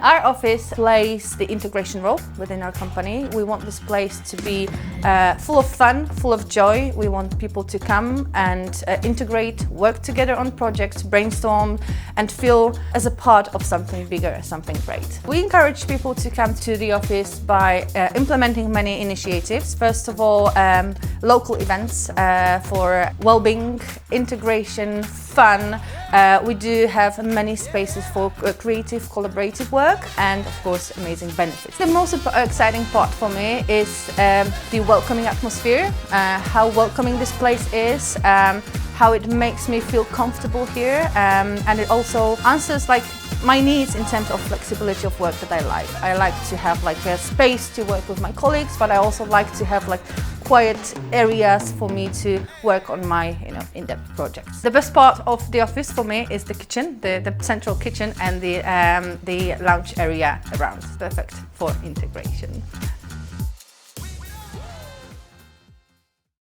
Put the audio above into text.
Our office plays the integration role within our company. We want this place to be full of fun, full of joy. We want people to come and integrate, work together on projects, brainstorm, and feel as a part of something bigger, something great. We encourage people to come to the office by implementing many initiatives. First of all, local events for well-being, integration, fun. We do have many spaces for creative, collaborative work, and of course amazing benefits. The most exciting part for me is the welcoming atmosphere, how welcoming this place is, how it makes me feel comfortable here, and it also answers my needs in terms of flexibility of work that I like. I like to have a space to work with my colleagues, but I also like to have quiet areas for me to work on my in-depth projects. The best part of the office for me is the kitchen, the central kitchen, and the lounge area around. Perfect for integration.